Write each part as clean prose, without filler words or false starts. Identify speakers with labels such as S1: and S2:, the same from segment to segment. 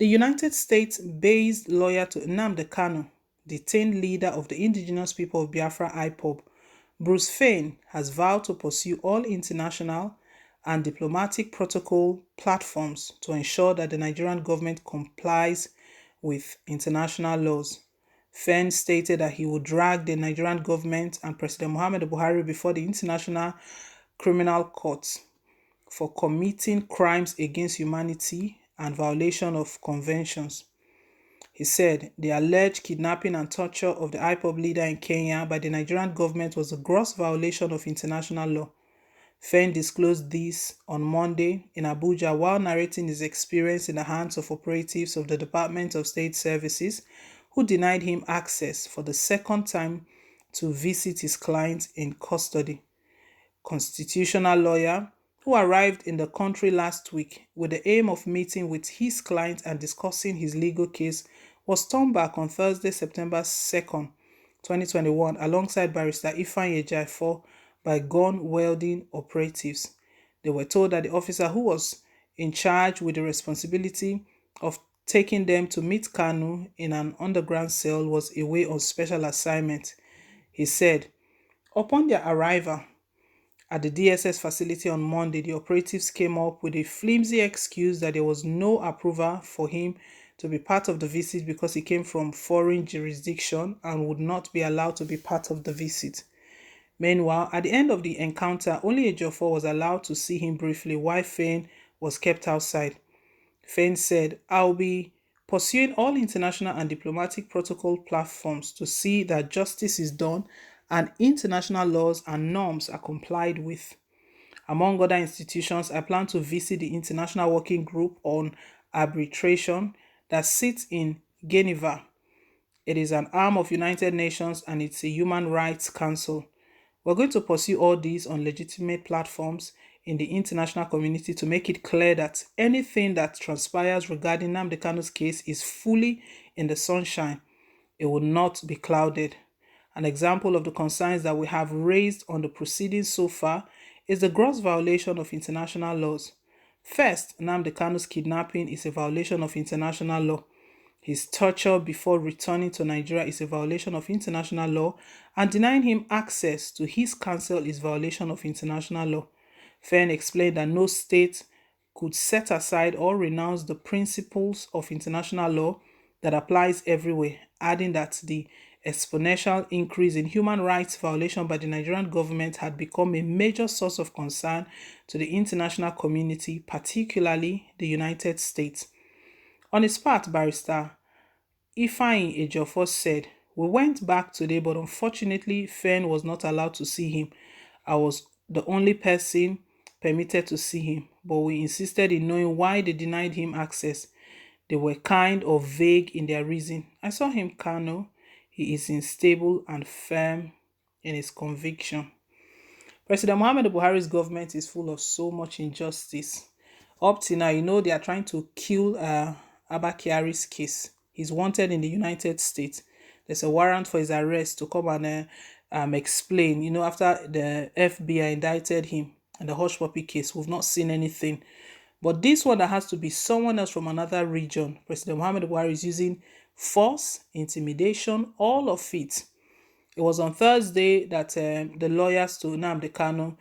S1: The United States-based lawyer to Nnamdi Kanu, detained leader of the indigenous people of Biafra IPOB, Bruce Fein, has vowed to pursue all international and diplomatic protocol platforms to ensure that the Nigerian government complies with international laws. Fein stated that he would drag the Nigerian government and President Muhammadu Buhari before the International Criminal Court for committing crimes against humanity and violation of conventions. He said the alleged kidnapping and torture of the IPOB leader in Kenya by the Nigerian government was a gross violation of international law. Fein disclosed this on Monday in Abuja while narrating his experience in the hands of operatives of the Department of State Services who denied him access for the second time to visit his client in custody. Constitutional lawyer who arrived in the country last week with the aim of meeting with his client and discussing his legal case was turned back on Thursday, September 2nd, 2021, alongside barrister Ifeanyi Ejiofor by gun-wielding operatives. They were told that the officer who was in charge with the responsibility of taking them to meet Kanu in an underground cell was away on special assignment. He said, upon their arrival at the DSS facility on Monday, the operatives came up with a flimsy excuse that there was no approval for him to be part of the visit because he came from foreign jurisdiction and would not be allowed to be part of the visit. Meanwhile, at the end of the encounter, only Ejiofor was allowed to see him briefly while Fein was kept outside. Fein said, I'll be pursuing all international and diplomatic protocol platforms to see that justice is done and international laws and norms are complied with. Among other institutions, I plan to visit the International Working Group on Arbitration that sits in Geneva. It is an arm of United Nations and it's a human rights council. We're going to pursue all these on legitimate platforms in the international community to make it clear that anything that transpires regarding Nnamdi Kanu's case is fully in the sunshine. It will not be clouded. An example of the concerns that we have raised on the proceedings so far is the gross violation of international laws. First, Nnamdi Kanu's kidnapping is a violation of international law. His torture before returning to Nigeria is a violation of international law, and denying him access to his counsel is violation of international law. Fein explained that no state could set aside or renounce the principles of international law that applies everywhere, adding that the exponential increase in human rights violation by the Nigerian government had become a major source of concern to the international community, particularly the United States. On his part, barrister Ifeanyi Ejiofor said, we went back today, but unfortunately, Fein was not allowed to see him. I was the only person permitted to see him, but we insisted in knowing why they denied him access. They were kind of vague in their reason. I saw him, Kanu. He is unstable and firm in his conviction. President Muhammadu Buhari's government is full of so much injustice. Up to now, they are trying to kill Abba Kyari's case. He's wanted in the United States. There's a warrant for his arrest to come and explain. After the FBI indicted him and the Hush Puppy case, we've not seen anything. But this one that has to be someone else from another region. President Muhammadu Buhari is using force, intimidation, all of it. It was on Thursday that the lawyers to Nnamdi Kanu,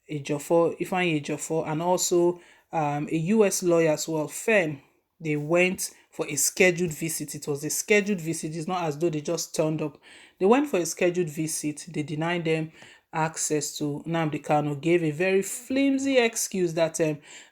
S1: Ifeanyi Ejiofor, and also a U.S. lawyer as well, Fein, they went for a scheduled visit. It was a scheduled visit. It's not as though they just turned up. They went for a scheduled visit. They denied them access to Nnamdi Kanu, gave a very flimsy excuse that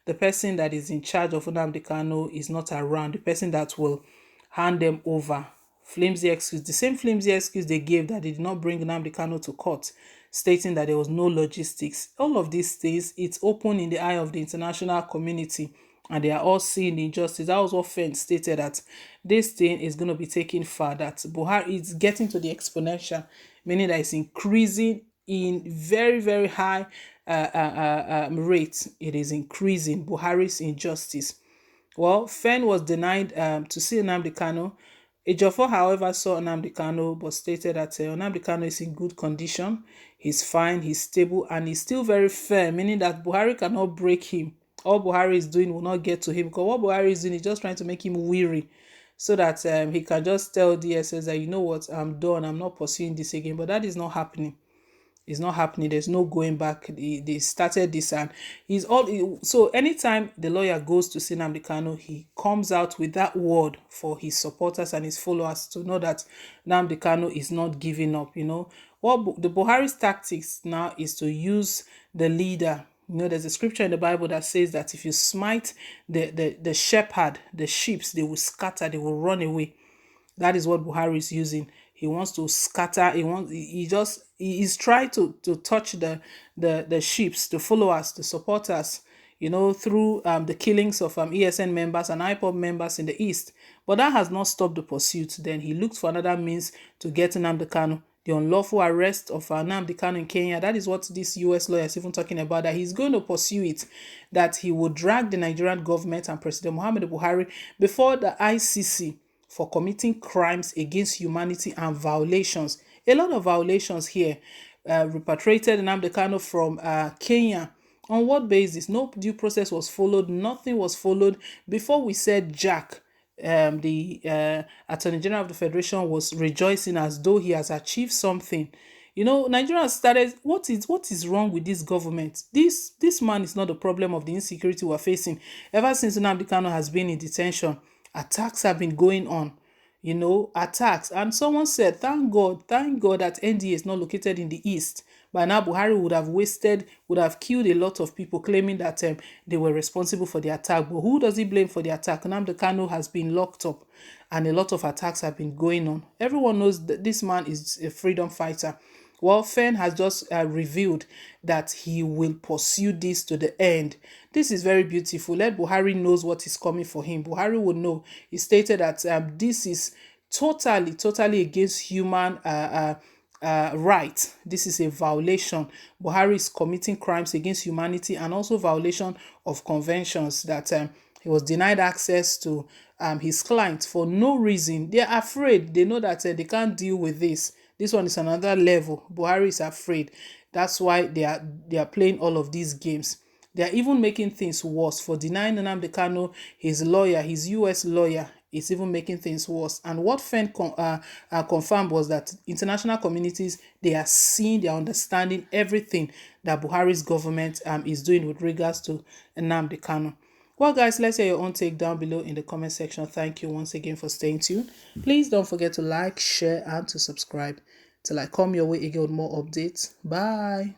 S1: the person that is in charge of Nnamdi Kanu is not around, the person that will hand them over. Flimsy excuse, the same flimsy excuse they gave that they did not bring Nnamdi Kanu to court, stating that there was no logistics. All of these things, it's open in the eye of the international community, and they are all seeing the injustice. That was what Fein stated, that this thing is going to be taken far, that Buhari is getting to the exponential, meaning that it's increasing in very, very high rate. It is increasing Buhari's injustice. Well, Fein was denied to see Nnamdi Kanu. Ejiofor, however, saw Nnamdi Kanu but stated that Nnamdi Kanu is in good condition. He's fine, he's stable, and he's still very fair, meaning that Buhari cannot break him all Buhari is doing will not get to him, because what Buhari is doing is just trying to make him weary, so that he can just tell DSS that, you know what, I'm done, I'm not pursuing this again. But that is not happening. It's not happening. There's no going back. They started this, and he's all. So anytime the lawyer goes to see Nnamdi Kanu, he comes out with that word for his supporters and his followers to know that Nnamdi Kanu is not giving up. What the Buhari's tactics now is to use the leader. There's a scripture in the Bible that says that if you smite the shepherd, the sheep, they will scatter, they will run away. That is what Buhari is using. He wants to scatter. He's trying to touch the sheep, the followers, the supporters, through the killings of ESN members and IPOB members in the East. But that has not stopped the pursuit. Then he looked for another means to get Nnamdi Kanu. The unlawful arrest of Nnamdi Kanu in Kenya. That is what this US lawyer is even talking about, that he's going to pursue it, that he will drag the Nigerian government and President Muhammadu Buhari before the ICC for committing crimes against humanity and violations. A lot of violations here. Repatriated Nnamdi Kanu from Kenya. On what basis? No due process was followed. Nothing was followed. Before we said Jack, the Attorney General of the Federation was rejoicing as though he has achieved something. Nigerians started, what is wrong with this government? This man is not the problem of the insecurity we're facing. Ever since Nnamdi Kanu has been in detention, attacks have been going on, attacks. And someone said, thank God that NDA is not located in the East. By now, Buhari would have killed a lot of people, claiming that they were responsible for the attack. But who does he blame for the attack? Nnamdi Kanu has been locked up, and a lot of attacks have been going on. Everyone knows that this man is a freedom fighter. Well, Fen has just revealed that he will pursue this to the end. This is very beautiful. Let Buhari knows what is coming for him. Buhari will know. He stated that this is totally against human right. This is a violation. Buhari is committing crimes against humanity and also violation of conventions, that he was denied access to his clients for no reason. They are afraid. They know that they can't deal with this. This one is another level. Buhari is afraid. That's why they are playing all of these games. They are even making things worse. For denying Nnamdi Kanu, his lawyer, his US lawyer, is even making things worse. And what Fen confirmed was that international communities, they are seeing, they are understanding everything that Buhari's government is doing with regards to Nnamdi Kanu. Well, guys, let's hear your own take down below in the comment section. Thank you once again for staying tuned. Please don't forget to like, share, and to subscribe. Till I come your way again with more updates. Bye.